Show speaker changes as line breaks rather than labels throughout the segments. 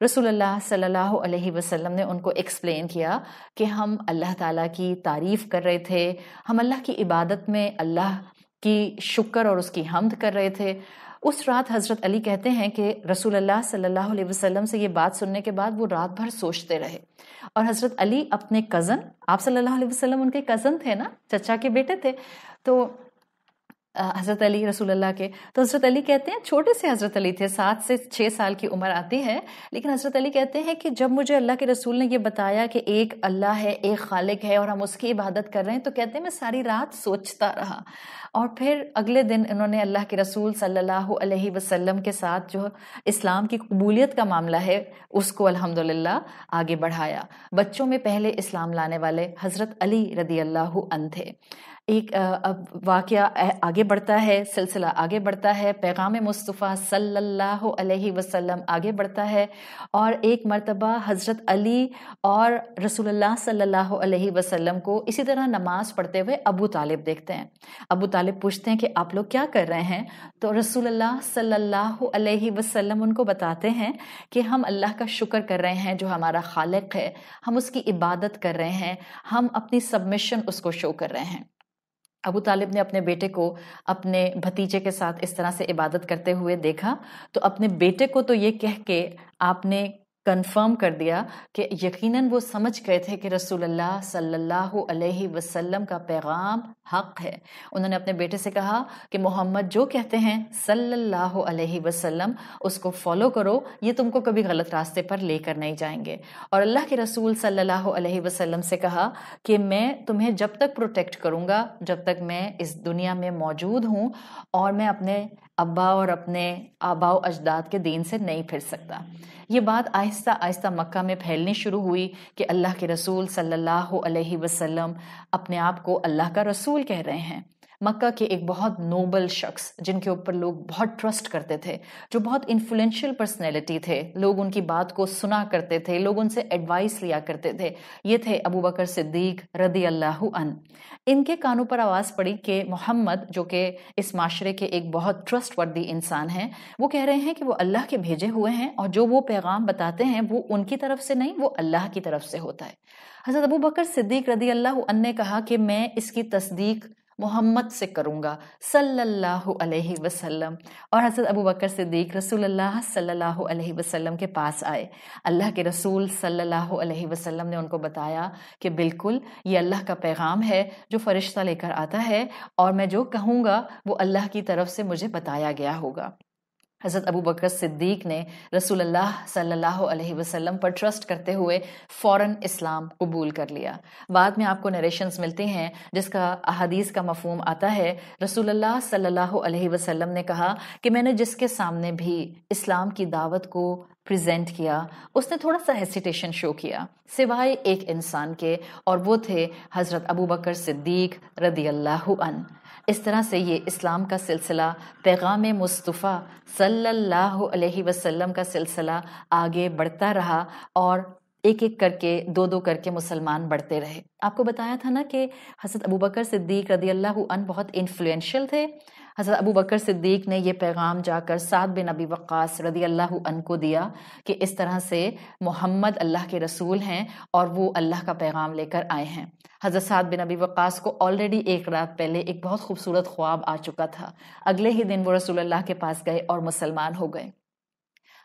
رسول اللہ صلی اللہ علیہ وسلم نے ان کو ایکسپلین کیا کہ ہم اللہ تعالیٰ کی تعریف کر رہے تھے، ہم اللہ کی عبادت میں اللہ کی شکر اور اس کی حمد کر رہے تھے۔ اس رات حضرت علی کہتے ہیں کہ رسول اللہ صلی اللہ علیہ وسلم سے یہ بات سننے کے بعد وہ رات بھر سوچتے رہے، اور حضرت علی اپنے کزن، آپ صلی اللہ علیہ وسلم ان کے کزن تھے نا، چچا کے بیٹے تھے، تو حضرت علی رسول اللہ کے، تو حضرت علی کہتے ہیں، چھوٹے سے حضرت علی تھے، 7 سے 6 سال کی عمر آتی ہے، لیکن حضرت علی کہتے ہیں کہ جب مجھے اللہ کے رسول نے یہ بتایا کہ ایک اللہ ہے، ایک خالق ہے اور ہم اس کی عبادت کر رہے ہیں، تو کہتے ہیں میں ساری رات سوچتا رہا، اور پھر اگلے دن انہوں نے اللہ کے رسول صلی اللہ علیہ وسلم کے ساتھ جو اسلام کی قبولیت کا معاملہ ہے اس کو الحمدللہ آگے بڑھایا۔ بچوں میں پہلے اسلام لانے والے حضرت علی رضی اللہ عنہ تھے۔ ایک اب واقعہ آگے بڑھتا ہے، سلسلہ آگے بڑھتا ہے، پیغام مصطفیٰ صلی اللہ علیہ وسلم آگے بڑھتا ہے، اور ایک مرتبہ حضرت علی اور رسول اللہ صلی اللہ علیہ وسلم کو اسی طرح نماز پڑھتے ہوئے ابو طالب دیکھتے ہیں۔ ابو طالب پوچھتے ہیں کہ آپ لوگ کیا کر رہے ہیں؟ تو رسول اللہ صلی اللہ علیہ وسلم ان کو بتاتے ہیں کہ ہم اللہ کا شکر کر رہے ہیں جو ہمارا خالق ہے، ہم اس کی عبادت کر رہے ہیں، ہم اپنی سبمیشن اس کو شو کر رہے ہیں۔ ابو طالب نے اپنے بیٹے کو اپنے بھتیجے کے ساتھ اس طرح سے عبادت کرتے ہوئے دیکھا، تو اپنے بیٹے کو تو یہ کہہ کے آپ نے کنفرم کر دیا کہ یقیناً وہ سمجھ گئے تھے کہ رسول اللہ صلی اللہ علیہ وسلم کا پیغام حق ہے۔ انہوں نے اپنے بیٹے سے کہا کہ محمد جو کہتے ہیں صلی اللہ علیہ وسلم اس کو فالو کرو، یہ تم کو کبھی غلط راستے پر لے کر نہیں جائیں گے۔ اور اللہ کے رسول صلی اللہ علیہ وسلم سے کہا کہ میں تمہیں جب تک پروٹیکٹ کروں گا جب تک میں اس دنیا میں موجود ہوں، اور میں اپنے ابا اور اپنے آبا و اجداد کے دین سے نہیں پھر سکتا۔ یہ بات آہستہ آہستہ مکہ میں پھیلنی شروع ہوئی کہ اللہ کے رسول صلی اللہ علیہ وسلم اپنے آپ کو اللہ کا رسول کہہ رہے ہیں۔ مکہ کے ایک بہت نوبل شخص جن کے اوپر لوگ بہت ٹرسٹ کرتے تھے، جو بہت انفلوئنشل پرسنالٹی تھے، لوگ ان کی بات کو سنا کرتے تھے، لوگ ان سے ایڈوائس لیا کرتے تھے، یہ تھے ابو بکر صدیق رضی اللہ عنہ۔ ان کے کانوں پر آواز پڑی کہ محمد جو کہ اس معاشرے کے ایک بہت ٹرسٹ وردی انسان ہیں، وہ کہہ رہے ہیں کہ وہ اللہ کے بھیجے ہوئے ہیں، اور جو وہ پیغام بتاتے ہیں وہ ان کی طرف سے نہیں، وہ اللہ کی طرف سے ہوتا ہے۔ حضرت ابو بکر صدیق رضی اللہ عنہ نے کہا کہ میں اس کی تصدیق محمد سے کروں گا صلی اللہ علیہ وسلم، اور حضرت ابو بکر صدیق رسول اللہ صلی اللہ علیہ وسلم کے پاس آئے۔ اللہ کے رسول صلی اللہ علیہ وسلم نے ان کو بتایا کہ بالکل یہ اللہ کا پیغام ہے جو فرشتہ لے کر آتا ہے، اور میں جو کہوں گا وہ اللہ کی طرف سے مجھے بتایا گیا ہوگا۔ حضرت ابو بکر صدیق نے رسول اللہ صلی اللہ علیہ وسلم پر ٹرسٹ کرتے ہوئے فوراً اسلام قبول کر لیا۔ بعد میں آپ کو نریشنز ملتے ہیں جس کا احادیث کا مفہوم آتا ہے، رسول اللہ صلی اللہ علیہ وسلم نے کہا کہ میں نے جس کے سامنے بھی اسلام کی دعوت کو پریزنٹ کیا، اس نے تھوڑا سا ہیسیٹیشن شو کیا سوائے ایک انسان کے، اور وہ تھے حضرت ابو بکر صدیق رضی اللہ عنہ۔ اس طرح سے یہ اسلام کا سلسلہ، پیغام مصطفیٰ صلی اللہ علیہ وسلم کا سلسلہ آگے بڑھتا رہا، اور ایک ایک کر کے دو کر کے مسلمان بڑھتے رہے۔ آپ کو بتایا تھا نا کہ حضرت ابو بکر صدیق رضی اللہ عنہ بہت انفلوئنشل تھے۔ حضرت ابو بکر صدیق نے یہ پیغام جا کر سعد بن ابی وقاص رضی اللہ عنہ کو دیا کہ اس طرح سے محمد اللہ کے رسول ہیں اور وہ اللہ کا پیغام لے کر آئے ہیں۔ حضرت سعد بن ابی وقاص کو آلریڈی ایک رات پہلے ایک بہت خوبصورت خواب آ چکا تھا، اگلے ہی دن وہ رسول اللہ کے پاس گئے اور مسلمان ہو گئے۔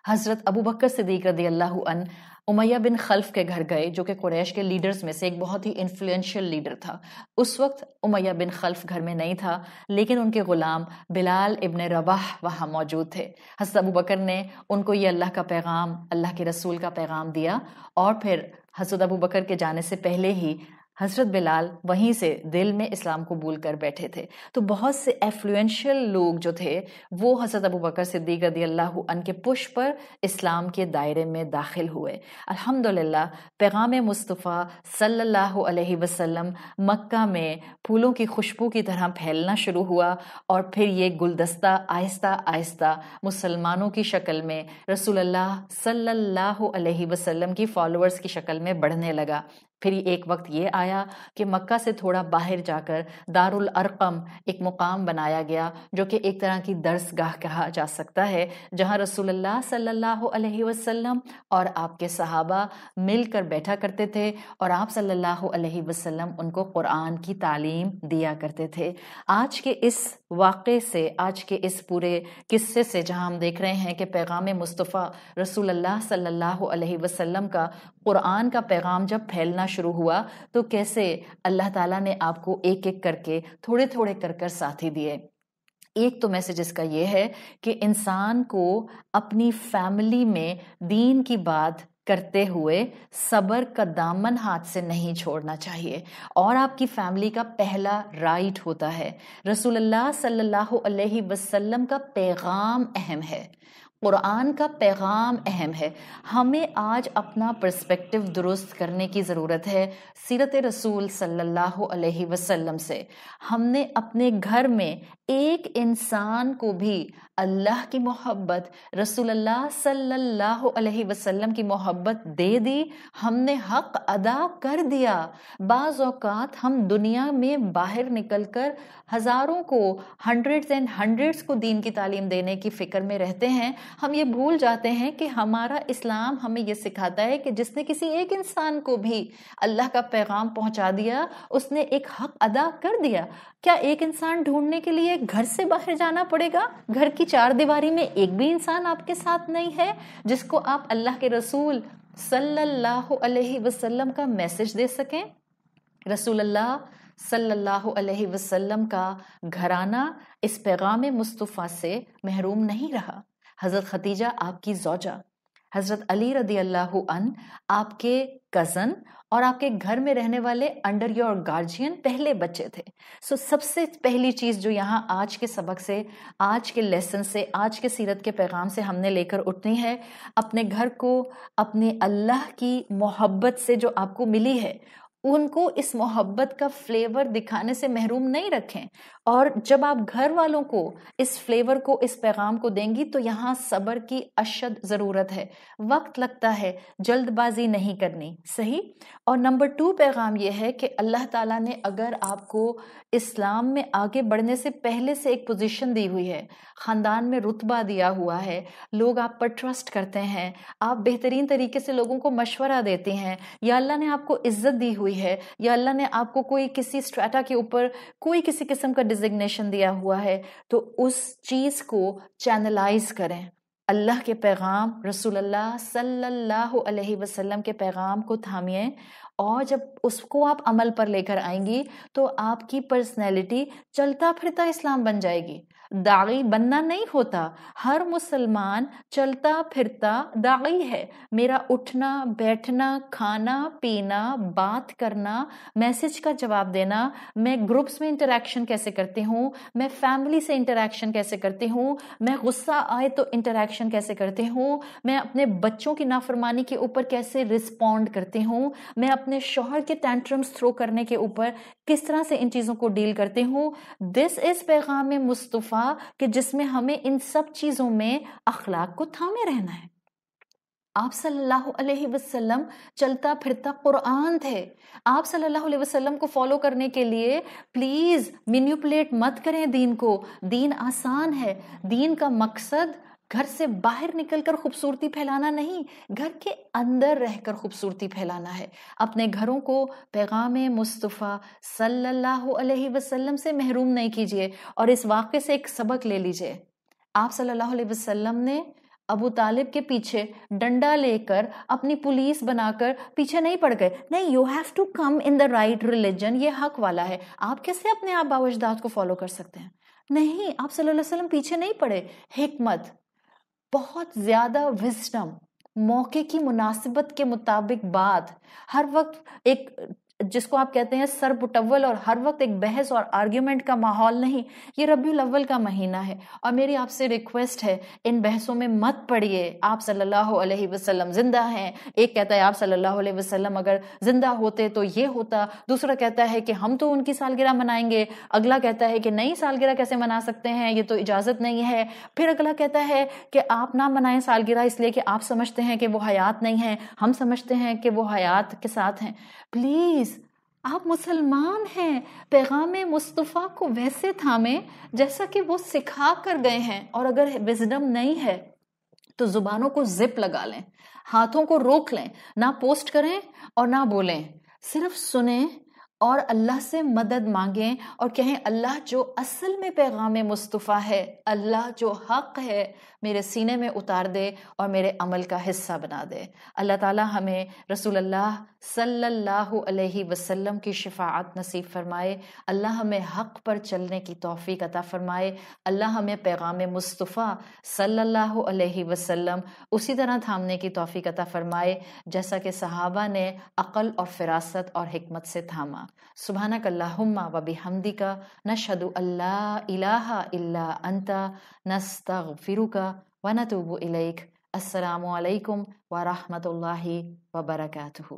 حضرت ابو بکر صدیق رضی اللہ عنہ امیہ بن خلف کے گھر گئے، جو کہ قریش کے لیڈرز میں سے ایک بہت ہی انفلوئنشل لیڈر تھا۔ اس وقت امیہ بن خلف گھر میں نہیں تھا، لیکن ان کے غلام بلال ابن رباح وہاں موجود تھے۔ حضرت ابو بکر نے ان کو یہ اللہ کا پیغام، اللہ کے رسول کا پیغام دیا، اور پھر حضرت ابو بکر کے جانے سے پہلے ہی حضرت بلال وہیں سے دل میں اسلام قبول کر بیٹھے تھے۔ تو بہت سے ایفلوئنشل لوگ جو تھے وہ حضرت ابو بکر صدیق رضی اللہ عنہ کے پش پر اسلام کے دائرے میں داخل ہوئے۔ الحمدللہ پیغام مصطفیٰ صلی اللہ علیہ وسلم مکہ میں پھولوں کی خوشبو کی طرح پھیلنا شروع ہوا، اور پھر یہ گلدستہ آہستہ آہستہ مسلمانوں کی شکل میں رسول اللہ صلی اللہ علیہ وسلم کی فالوورز کی شکل میں بڑھنے لگا۔ پھر ایک وقت یہ آیا کہ مکہ سے تھوڑا باہر جا کر دارالارقم ایک مقام بنایا گیا، جو کہ ایک طرح کی درس گاہ کہا جا سکتا ہے، جہاں رسول اللہ صلی اللہ علیہ وسلم اور آپ کے صحابہ مل کر بیٹھا کرتے تھے، اور آپ صلی اللہ علیہ وسلم ان کو قرآن کی تعلیم دیا کرتے تھے۔ آج کے اس واقعے سے، آج کے اس پورے قصے سے جہاں ہم دیکھ رہے ہیں کہ پیغام مصطفیٰ رسول اللہ صلی اللہ علیہ وسلم کا، قرآن کا پیغام جب پھیلنا شروع ہوا تو کیسے اللہ تعالیٰ نے آپ کو ایک ایک کر کے تھوڑے تھوڑے کر ساتھی دیے۔ ایک تو میسج اس کا یہ ہے کہ انسان کو اپنی فیملی میں دین کی بات کرتے ہوئے صبر کا دامن ہاتھ سے نہیں چھوڑنا چاہیے، اور آپ کی فیملی کا پہلا رائٹ ہوتا ہے۔ رسول اللہ صلی اللہ علیہ وسلم کا پیغام اہم ہے، قرآن کا پیغام اہم ہے۔ ہمیں آج اپنا پرسپیکٹو درست کرنے کی ضرورت ہے سیرت رسول صلی اللہ علیہ وسلم سے۔ ہم نے اپنے گھر میں ایک انسان کو بھی اللہ کی محبت، رسول اللہ صلی اللہ علیہ وسلم کی محبت دے دی، ہم نے حق ادا کر دیا۔ بعض اوقات ہم دنیا میں باہر نکل کر ہزاروں کو، ہنڈریڈز کو دین کی تعلیم دینے کی فکر میں رہتے ہیں، ہم یہ بھول جاتے ہیں کہ ہمارا اسلام ہمیں یہ سکھاتا ہے کہ جس نے کسی ایک انسان کو بھی اللہ کا پیغام پہنچا دیا، اس نے ایک حق ادا کر دیا۔ کیا ایک انسان ڈھونڈنے کے لیے گھر سے باہر جانا پڑے گا؟ گھر کی چار دیواری میں ایک بھی انسان آپ کے ساتھ نہیں ہے جس کو آپ اللہ کے رسول صلی اللہ علیہ وسلم کا میسج دے سکیں؟ رسول اللہ صلی اللہ علیہ وسلم کا گھرانہ اس پیغام مصطفیٰ سے محروم نہیں رہا۔ حضرت خدیجہ آپ کی زوجہ، حضرت علی رضی اللہ عنہ آپ کے کزن اور آپ کے گھر میں رہنے والے انڈر یور گارجین پہلے بچے تھے۔ سب سے پہلی چیز جو یہاں آج کے سبق سے، آج کے لیسن سے، آج کے سیرت کے پیغام سے ہم نے لے کر اٹھنی ہے، اپنے گھر کو اپنے اللہ کی محبت سے جو آپ کو ملی ہے، ان کو اس محبت کا فلیور دکھانے سے محروم نہیں رکھیں۔ اور جب آپ گھر والوں کو اس فلیور کو، اس پیغام کو دیں گی تو یہاں صبر کی اشد ضرورت ہے، وقت لگتا ہے، جلد بازی نہیں کرنی، صحیح؟ اور نمبر 2 پیغام یہ ہے کہ اللہ تعالیٰ نے اگر آپ کو اسلام میں آگے بڑھنے سے پہلے سے ایک پوزیشن دی ہوئی ہے، خاندان میں رتبہ دیا ہوا ہے، لوگ آپ پر ٹرسٹ کرتے ہیں، آپ بہترین طریقے سے لوگوں کو مشورہ دیتے ہیں، یا اللہ نے آپ کو عزت دی ہوئی ہے، یا اللہ نے آپ کو کوئی کسی اسٹریٹا کے اوپر کوئی کسی قسم کا ڈیزگنیشن دیا ہوا ہے، تو اس چیز کو چینلائز کریں۔ اللہ کے پیغام، رسول اللہ صلی اللہ علیہ وسلم کے پیغام کو تھامیے، اور جب اس کو آپ عمل پر لے کر آئیں گی تو آپ کی پرسنالٹی چلتا پھرتا اسلام بن جائے گی۔ داعی بننا نہیں ہوتا، ہر مسلمان چلتا پھرتا داعی ہے۔ میرا اٹھنا بیٹھنا، کھانا پینا، بات کرنا، میسج کا جواب دینا، میں گروپس میں انٹریکشن کیسے کرتی ہوں، میں فیملی سے انٹریکشن کیسے کرتی ہوں، میں غصہ آئے تو انٹریکشن کیسے کرتی ہوں، میں اپنے بچوں کی نافرمانی کے اوپر کیسے رسپونڈ کرتی ہوں، میں اپنے شوہر کے ٹینٹرمز تھرو کرنے کے اوپر کس طرح سے ان چیزوں کو ڈیل کرتی ہوں۔ دس از پیغام مصطفیٰ کہ جس میں ہمیں ان سب چیزوں میں اخلاق کو تھامے رہنا ہے۔ آپ صلی اللہ علیہ وسلم چلتا پھرتا قرآن تھے۔ آپ صلی اللہ علیہ وسلم کو فالو کرنے کے لیے پلیز مینیپولیٹ مت کریں دین کو۔ دین آسان ہے، دین کا مقصد گھر سے باہر نکل کر خوبصورتی پھیلانا نہیں، گھر کے اندر رہ کر خوبصورتی پھیلانا ہے۔ اپنے گھروں کو پیغام مصطفیٰ صلی اللہ علیہ وسلم سے محروم نہیں کیجیے، اور اس واقعے سے ایک سبق لے لیجیے۔ آپ صلی اللہ علیہ وسلم نے ابو طالب کے پیچھے ڈنڈا لے کر اپنی پولیس بنا کر پیچھے نہیں پڑ گئے، نہیں، you have to come in the right religion, یہ حق والا ہے۔ آپ کیسے اپنے آبا و اجداد کو فالو کر سکتے ہیں؟ نہیں، آپ صلی اللہ علیہ وسلم پیچھے نہیں پڑے۔ حکمت، بہت زیادہ وزڈم، موقع کی مناسبت کے مطابق بات، ہر وقت ایک جس کو آپ کہتے ہیں سر پٹول اور ہر وقت ایک بحث اور آرگیومنٹ کا ماحول نہیں. یہ ربیع الاول کا مہینہ ہے اور میری آپ سے ریکویسٹ ہے ان بحثوں میں مت پڑیے. آپ صلی اللہ علیہ وسلم زندہ ہیں. ایک کہتا ہے آپ صلی اللہ علیہ وسلم اگر زندہ ہوتے تو یہ ہوتا، دوسرا کہتا ہے کہ ہم تو ان کی سالگرہ منائیں گے، اگلا کہتا ہے کہ نئی سالگرہ کیسے منا سکتے ہیں، یہ تو اجازت نہیں ہے، پھر اگلا کہتا ہے کہ آپ نہ منائیں سالگرہ اس لیے کہ آپ سمجھتے ہیں کہ وہ حیات نہیں ہیں، ہم سمجھتے ہیں کہ وہ حیات کے ساتھ ہیں. پلیز آپ مسلمان ہیں، پیغام مصطفیٰ کو ویسے تھامیں جیسا کہ وہ سکھا کر گئے ہیں. اور اگر وزڈم نہیں ہے تو زبانوں کو زپ لگا لیں، ہاتھوں کو روک لیں، نہ پوسٹ کریں اور نہ بولیں، صرف سنیں اور اللہ سے مدد مانگیں اور کہیں اللہ جو اصل میں پیغام مصطفیٰ ہے، اللہ جو حق ہے، میرے سینے میں اتار دے اور میرے عمل کا حصہ بنا دے. اللہ تعالی ہمیں رسول اللہ صلی اللہ علیہ وسلم کی شفاعت نصیب فرمائے. اللہ ہمیں حق پر چلنے کی توفیق عطا فرمائے. اللہ ہمیں پیغام مصطفیٰ صلی اللہ علیہ وسلم اسی طرح تھامنے کی توفیق عطا فرمائے جیسا کہ صحابہ نے عقل اور فراست اور حکمت سے تھاما. سبحانک اللہم و بحمدک نشہد ان لا الہ الا انت نستغفرک و نتوب الیک. السلام علیکم ورحمۃ اللہ وبرکاتہ.